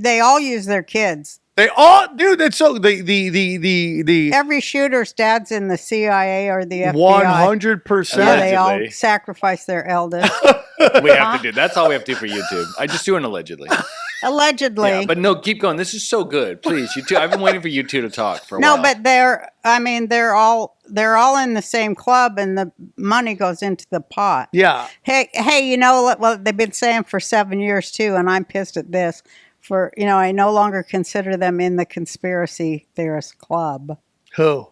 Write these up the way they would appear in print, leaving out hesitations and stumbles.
They all use their kids. They all, dude. That's so the Every shooter's dad's in the CIA or the FBI. 100%. Yeah, they all Allegedly. sacrifice their eldest. We have to do. That's all we have to do for YouTube. I just do an allegedly. Allegedly. Yeah, but no, keep going. This is so good. Please, you two. I've been waiting for you two to talk for a while. No, but they're all in the same club, and the money goes into the pot. Yeah. Hey, you know what they've been saying for 7 years too, and I'm pissed at this. I no longer consider them in the conspiracy theorist club. Who?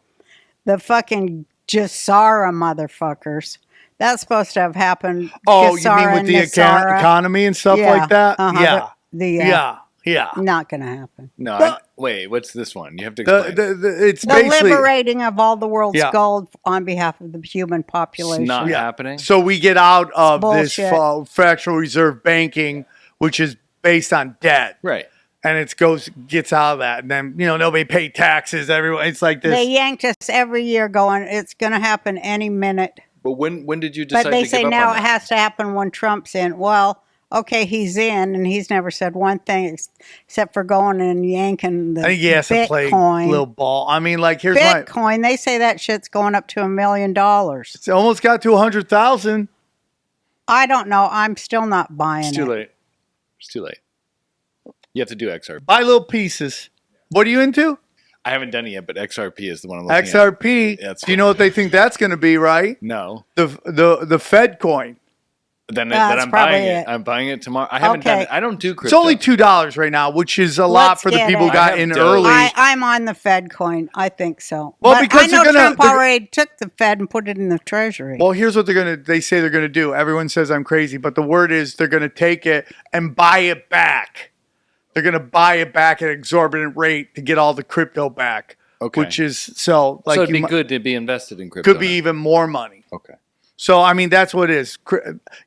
The fucking Jassara motherfuckers. That's supposed to have happened. Oh, Jassara you mean with the economy and stuff like that? Uh-huh, Yeah. Not going to happen. No, wait. What's this one? You have to explain. It's The basically liberating of all the world's gold on behalf of the human population. It's not happening. So we get out of this bullshit. fractional reserve banking, which is based on debt. Right. And it gets out of that. And then, nobody paid taxes. Everyone, it's like this. They yanked us every year going, it's going to happen any minute. But when did you decide But they to say give up now on it that? has to happen when Trump's in. Well, okay, he's in, and he's never said one thing except for going and yanking the I think he has to play Bitcoin. little ball. I mean, like, here's Bitcoin, they say that shit's going up to $1 million. It's almost got to 100,000. I don't know. I'm still not buying It's it. too late. It's too late. You have to do XRP. Buy little pieces. What are you into? I haven't done it yet, but XRP is the one I'm looking at. XRP. Yeah, that's Do you know what they think that's going to be, right? No. The Fed coin. Then That's I'm probably buying it. it. I'm buying it tomorrow. I haven't done Okay. it. I don't do It's crypto. only $2 right now, which is a lot Let's for the get people who it. got I in have early. I'm on the Fed coin. I think so. Well, But because I know they're gonna- Trump already took the Fed and put it in the Treasury. Well, here's what they say they're going to do. Everyone says I'm crazy, but the word is they're going to take it and buy it back. They're going to buy it back at an exorbitant rate to get all the crypto back. Okay. Which is so it'd be good to be invested in crypto. Could be even more money. Okay. So I mean that's what it is.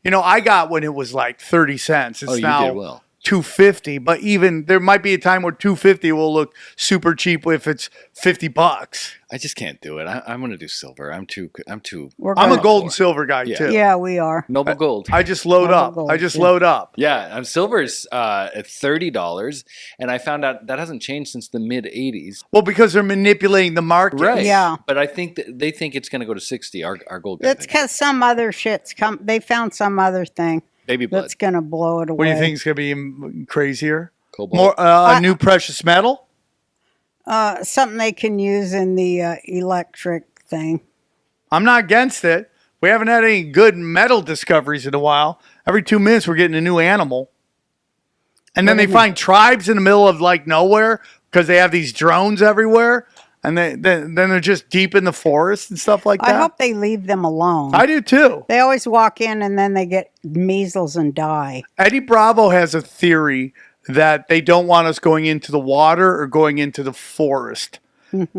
I got when it was like 30 cents. It's You now did well. $2.50, but even there might be a time where $2.50 will look super cheap if it's $50. I just can't do it. I'm going to do silver. I'm too. I'm gonna- a gold and silver guy too. Yeah, we are. Noble gold. I just load Noble up. gold, I just yeah. load up. Yeah, silver is at $30, and I found out that hasn't changed since the mid '80s. Well, because they're manipulating the market. Right. Yeah. But I think they think it's going to go to 60. Our gold guy. It's because some other shit's come. They found some other thing Baby blood. that's going to blow it away. What do you think is going to be crazier? Cobalt. More a new precious metal? Something they can use in the electric thing. I'm not against it. We haven't had any good metal discoveries in a while. Every 2 minutes, we're getting a new animal. And then they find tribes in the middle of like nowhere because they have these drones everywhere. And then they're just deep in the forest and stuff like that. I hope they leave them alone. I do too. They always walk in and then they get measles and die. Eddie Bravo has a theory that they don't want us going into the water or going into the forest.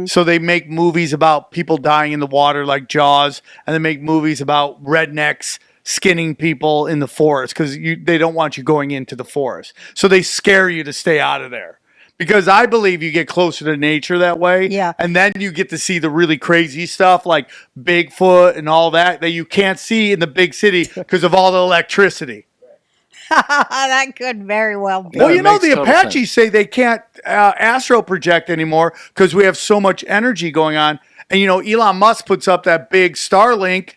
So they make movies about people dying in the water like Jaws, and they make movies about rednecks skinning people in the forest because they don't want you going into the forest. So they scare you to stay out of there. Because I believe you get closer to nature that way. Yeah. And then you get to see the really crazy stuff like Bigfoot and all that you can't see in the big city because of all the electricity. That could very well be. Well, it you know, makes the total Apaches say they can't astral project anymore because we have so much energy going on. And, Elon Musk puts up that big Starlink.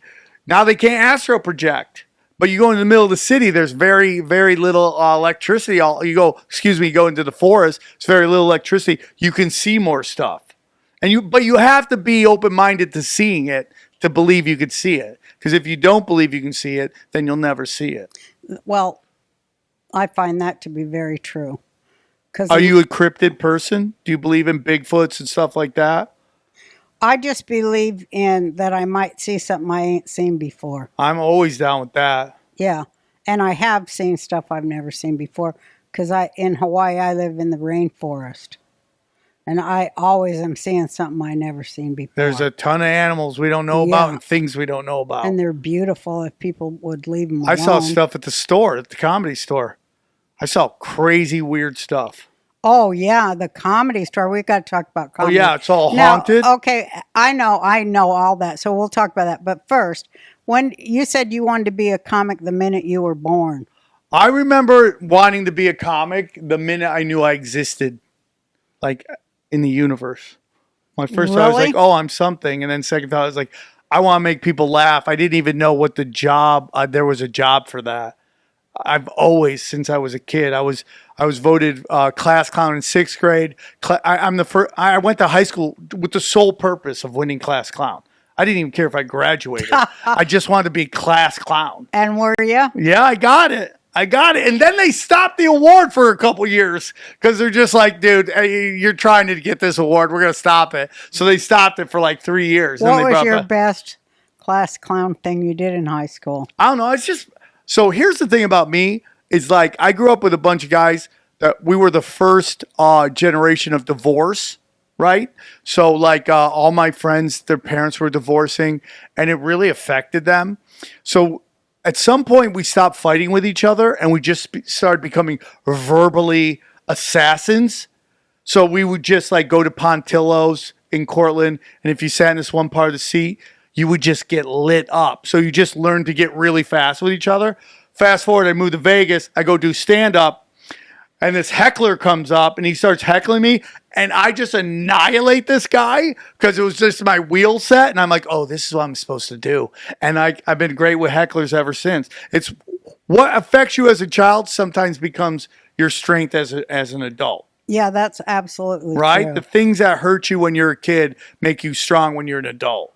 Now they can't astral project. But you go in the middle of the city, there's very, very little electricity. You go into the forest, it's very little electricity. You can see more stuff. But you have to be open-minded to seeing it to believe you could see it. Because if you don't believe you can see it, then you'll never see it. Well, I find that to be very true. Are you a cryptid person? Do you believe in Bigfoots and stuff like that? I just believe in that I might see something I ain't seen before. I'm always down with that. Yeah. And I have seen stuff I've never seen before because in Hawaii, I live in the rainforest. And I always am seeing something I never seen before. There's a ton of animals we don't know about and things we don't know about. And they're beautiful if people would leave them alone. I saw stuff at the store, at the comedy store. I saw crazy weird stuff. Oh, yeah, the comedy store. We got to talk about comedy. Oh, yeah, it's all haunted. Okay, I know all that. So we'll talk about that. But first, when you said you wanted to be a comic the minute you were born. I remember wanting to be a comic the minute I knew I existed, like in the universe. My first thought was Really? like, oh, I'm something. And then second thought was like, I want to make people laugh. I didn't even know what the job, there was a job for that. I've always, since I was a kid, I was voted class clown in sixth grade. I'm the first. I went to high school with the sole purpose of winning class clown. I didn't even care if I graduated. I just wanted to be class clown. And were you? Yeah, I got it. And then they stopped the award for a couple years because they're just like, dude, hey, you're trying to get this award. We're going to stop it. So they stopped it for like 3 years. What was your best class clown thing you did in high school? I don't know. It's just, so here's the thing about me is like, I grew up with a bunch of guys that we were the first generation of divorce, right? So like all my friends, their parents were divorcing and it really affected them. So at some point, we stopped fighting with each other and we just started becoming verbally assassins. So we would just like go to Pontillo's in Cortland. And if you sat in this one part of the seat, you would just get lit up. So you just learned to get really fast with each other. Fast forward, I moved to Vegas. I go do stand up. And this heckler comes up and he starts heckling me. And I just annihilate this guy because it was just my wheel set. And I'm like, oh, this is what I'm supposed to do. And I've been great with hecklers ever since. It's what affects you as a child sometimes becomes your strength as an adult. Yeah, that's absolutely right. true. The things that hurt you when you're a kid make you strong when you're an adult.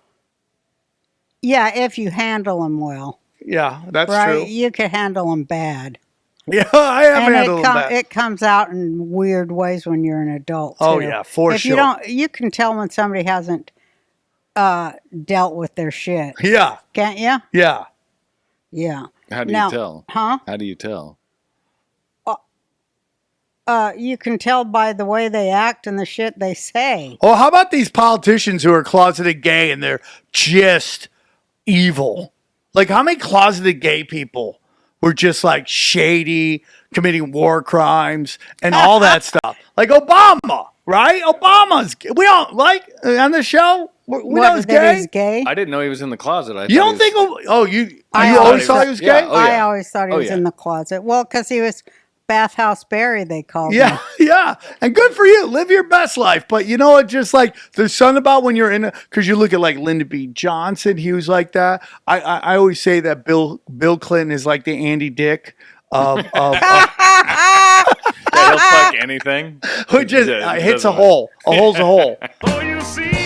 Yeah, if you handle them well. Yeah, that's right? true. You can handle them bad. Yeah, I have And handled that. it comes out in weird ways when you're an adult. Oh, too. yeah, for if sure. You don't, you can tell when somebody hasn't dealt with their shit. Yeah. Can't you? Yeah. Yeah. How do Now, you tell? Huh? How do you tell? You can tell by the way they act and the shit they say. Oh, how about these politicians who are closeted gay and they're just evil? Like, how many closeted gay people were just like shady, committing war crimes and all that stuff? Like Obama, right? Obama's, we all like on the show. We know he's that gay. he's gay? I didn't know he was in the closet. You don't think? You I always always thought he was yeah. gay? Oh, yeah. I always thought he was in the closet. Well, because he was Bathhouse Barry, they called him. Yeah. And good for you. Live your best life. But you know what? Just like there's something about when you're in because you look at like Lyndon B. Johnson, he was like that. I always say that Bill Clinton is like the Andy Dick of Yeah, he'll fuck anything. who just hits a hole. A hole's a hole. Oh, you see